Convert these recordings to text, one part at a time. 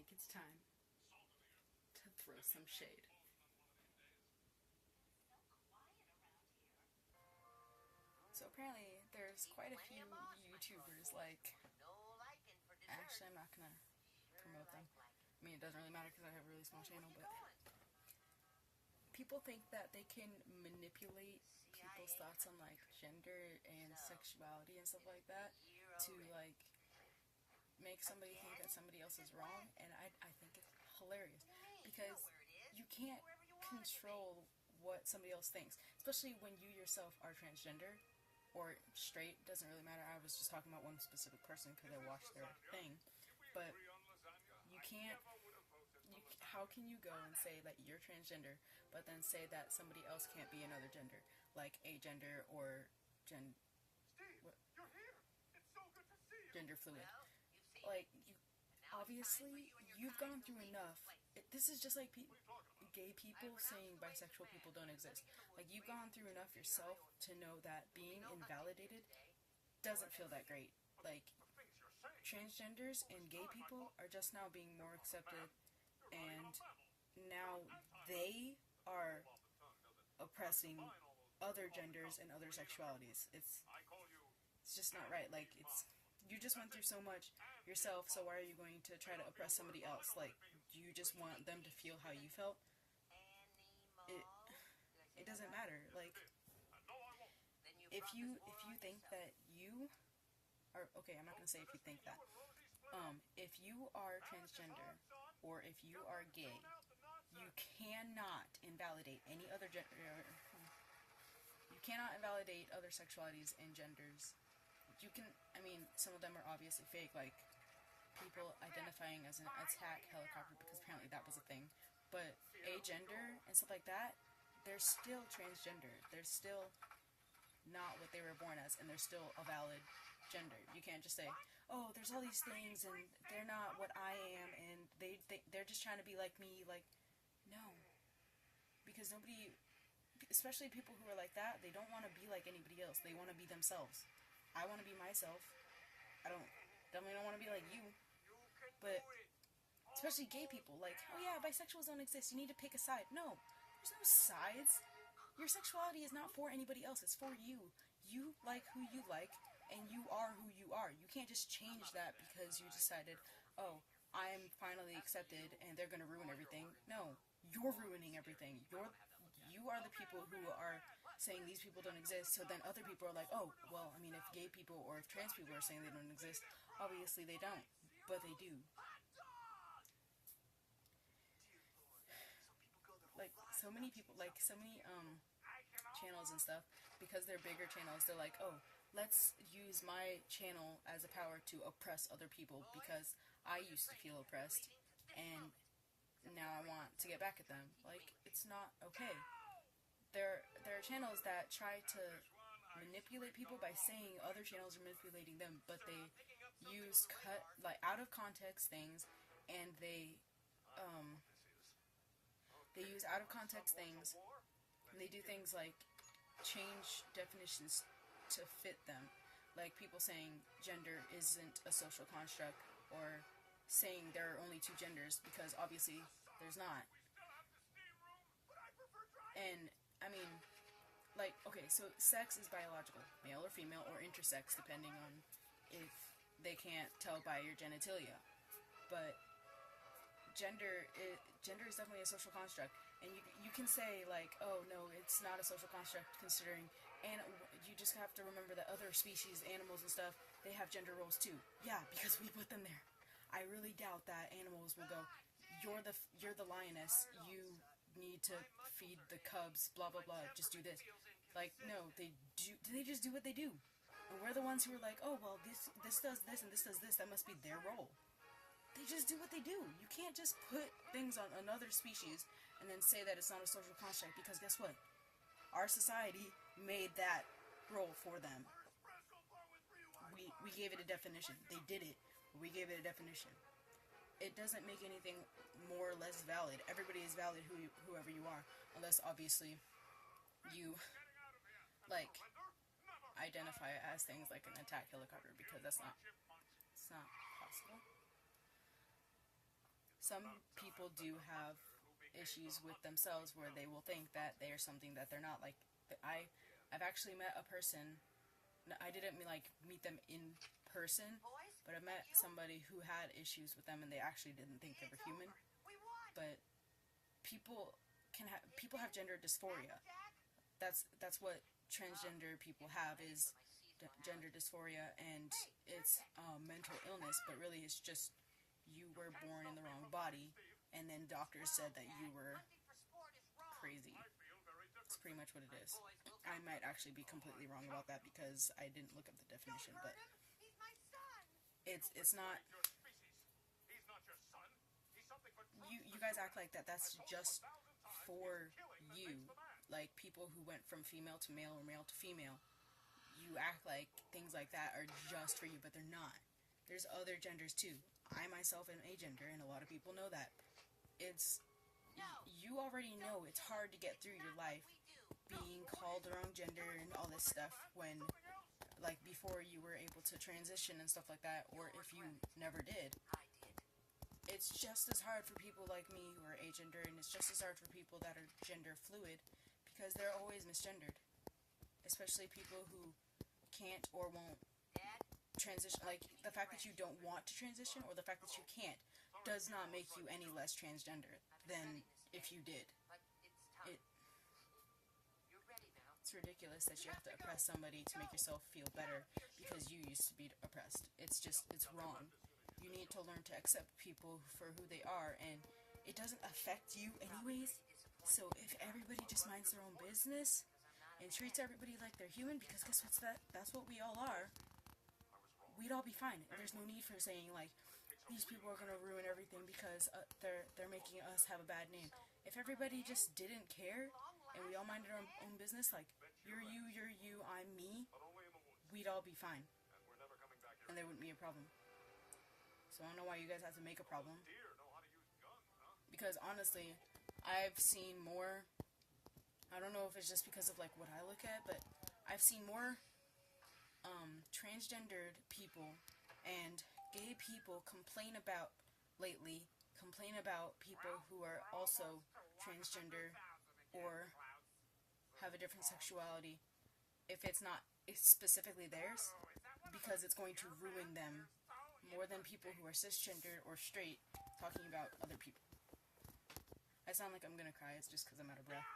think it's time to throw some shade. So apparently there's quite a few YouTubers, like, actually I'm not gonna promote them. I mean, it doesn't really matter because I have a really small channel, but people think that they can manipulate people's thoughts on, like, gender and sexuality and stuff like that to, like, make somebody think that somebody else is wrong, and I think it's hilarious, because you can't control what somebody else thinks, especially when you yourself are transgender or straight. Doesn't really matter. I was just talking about one specific person because I watched their thing, but you can't, how can you go and say that you're transgender but then say that somebody else can't be another gender, like agender or gender fluid? Like, you obviously, you've gone through enough. This is just like gay people saying bisexual people don't exist. Like, you've gone through enough yourself to know that being invalidated doesn't feel that great. Like, transgenders and gay people are just now being more accepted, and now they are oppressing other genders and other sexualities. It's just not right. Like, you just went through so much yourself, so why are you going to try to oppress somebody else? Like, do you just want them to feel how you felt? It doesn't matter. Like, if you think that you are, okay, I'm not gonna say if you think that. If you are transgender or if you are gay, you cannot invalidate any other gender. You cannot invalidate other sexualities and genders. You can, I mean, some of them are obviously fake, like people identifying as an attack helicopter, because apparently that was a thing. But agender and stuff like that, they're still transgender. They're still not what they were born as, and they're still a valid gender. You can't just say, oh, there's all these things and they're not what I am, and they're just trying to be like me. Like, no. Because nobody, especially people who are like that, they don't want to be like anybody else. They want to be themselves. I want to be myself. I definitely don't want to be like you. But especially gay people, like, oh yeah, bisexuals don't exist, you need to pick a side. No, there's no sides. Your sexuality is not for anybody else, it's for you. You like who you like, and you are who you are. You can't just change that because you decided, oh, I am finally accepted and they're going to ruin everything. No, you're ruining everything. You are the people who are saying these people don't exist, so then other people are like, oh, well, I mean, if gay people or if trans people are saying they don't exist, obviously they don't, but they do. Like, so many people, like, so many, channels and stuff, because they're bigger channels, they're like, oh, let's use my channel as a power to oppress other people, because I used to feel oppressed, and now I want to get back at them. Like, it's not okay. There are channels that try to manipulate people by saying other channels are manipulating them, but they use out of context things, and they use out of context things, and they do things like change definitions to fit them. Like people saying gender isn't a social construct, or saying there are only two genders, because obviously there's not. And, I mean, like, okay, so sex is biological, male or female, or intersex, depending on if they can't tell by your genitalia. But gender is definitely a social construct, and you can say, like, oh no, it's not a social construct, considering, and you just have to remember that other species, animals and stuff, they have gender roles too. Yeah, because we put them there. I really doubt that animals will go, you're the lioness, you need to feed the cubs, blah blah blah, just do this. Like, no, they just do what they do, and we're the ones who are like, oh well, this does this and this does this, that must be their role. They just do what they do. You can't just put things on another species and then say that it's not a social construct, because guess what? Our society made that role for them. We gave it a definition. They did it. We gave it a definition. It doesn't make anything more or less valid. Everybody is valid, whoever you are, unless obviously you, like, identify as things like an attack helicopter, because it's not possible. some people do have issues with themselves where they will think that they are something that they're not. Like, I've actually met a person. I didn't meet them in person, but I met somebody who had issues with them, and they actually didn't think they were human. But people have gender dysphoria. That's what transgender people have, is gender dysphoria, and it's mental illness. But really, it's just you were born in the wrong body, and then doctors said that you were crazy. That's pretty much what it is. I might actually be completely wrong about that because I didn't look up the definition, but it's not. You guys act like that's just for you. Like, people who went from female to male or male to female, you act like things like that are just for you, but they're not. There's other genders too. I myself am agender, and a lot of people know that. You already know it's hard to get through your life being called the wrong gender and all this stuff when, like, before you were able to transition and stuff like that, or if you never did. It's just as hard for people like me who are agender, and it's just as hard for people that are gender fluid, because they're always misgendered. Especially people who can't or won't transition. Like, the fact that you don't want to transition, or the fact that you can't, does not make you any less transgender than if you did. It's ridiculous that you have to oppress somebody to make yourself feel better because you used to be oppressed. It's wrong. You need to learn to accept people for who they are, and it doesn't affect you anyways. So if everybody just minds their own business and treats everybody like they're human, because guess what's that's what we all are, we'd all be fine. There's no need for saying, like, these people are going to ruin everything because they're making us have a bad name. If everybody just didn't care and we all minded our own business, like, you're you, I'm me, we'd all be fine. And there wouldn't be a problem. So I don't know why you guys have to make a problem. Because honestly, I've seen more, I don't know if it's just because of, like, what I look at, but I've seen more transgendered people and gay people complain about people who are also transgender or have a different sexuality, if it's not specifically theirs, because it's going to ruin them more than people who are cisgender or straight talking about other people. I sound like I'm gonna cry, it's just because I'm out of breath.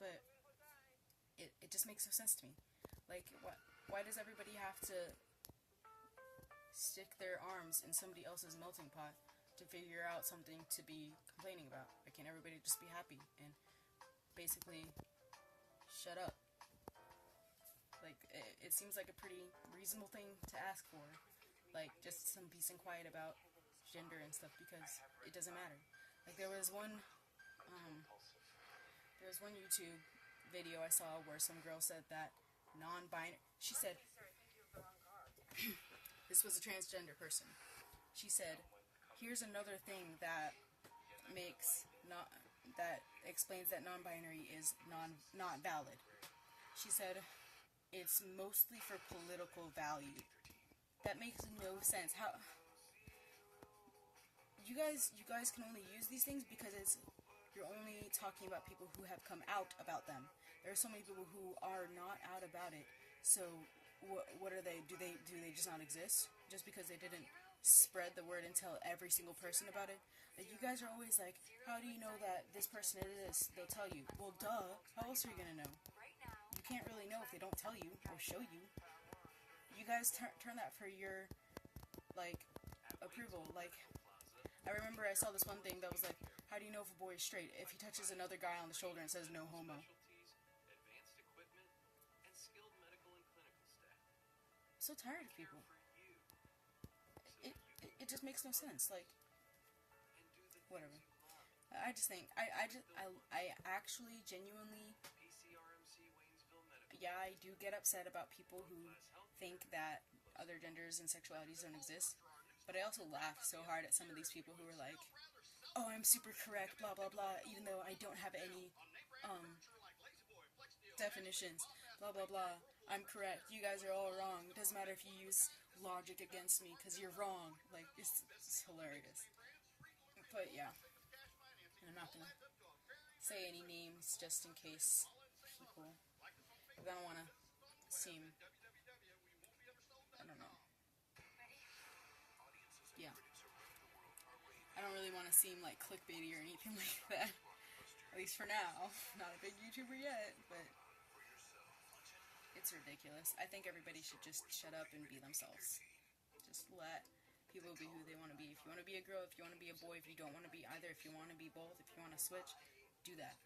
But it just makes no sense to me. Like, why does everybody have to stick their arms in somebody else's melting pot to figure out something to be complaining about? Why can't everybody just be happy and basically shut up? Like, it seems like a pretty reasonable thing to ask for. Like, just some peace and quiet about gender and stuff, because it doesn't matter. Like, there was one YouTube video I saw where some girl said that non-binary, she said, this was a transgender person. She said, here's another thing that explains that non-binary is not valid. She said, it's mostly for political value. That makes no sense. How you guys can only use these things because you're only talking about people who have come out about them. There are so many people who are not out about it. So what are they? Do they just not exist? Just because they didn't spread the word and tell every single person about it? Like, you guys are always like, how do you know that this person is this? They'll tell you. Well, duh. How else are you gonna know? You can't really know if they don't tell you or show you. You guys turn that for your, like, approval. Like, I remember I saw this one thing that was like, how do you know if a boy is straight? If he touches another guy on the shoulder and says no homo. I'm so tired of people. It just makes no sense. Like, whatever. I just think I actually genuinely, yeah, I do get upset about people who think that other genders and sexualities don't exist, but I also laugh so hard at some of these people who are like, oh, I'm super correct, blah blah blah, even though I don't have any definitions, blah blah blah, I'm correct, you guys are all wrong, it doesn't matter if you use logic against me because you're wrong. Like, it's hilarious. But yeah, and I'm not gonna say any names just in case people, I don't want to seem, I don't know, yeah, I don't really want to seem like clickbaity or anything like that, at least for now. Not a big YouTuber yet, but it's ridiculous. I think everybody should just shut up and be themselves. Just let people be who they want to be. If you want to be a girl, if you want to be a boy, if you don't want to be either, if you want to be both, if you want to switch, do that.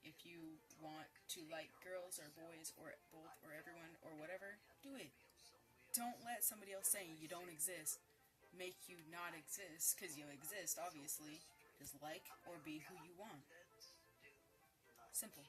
If you want to like girls or boys or both or everyone or whatever, do it. Don't let somebody else saying you don't exist make you not exist, because you exist, obviously. Just like or be who you want. Simple.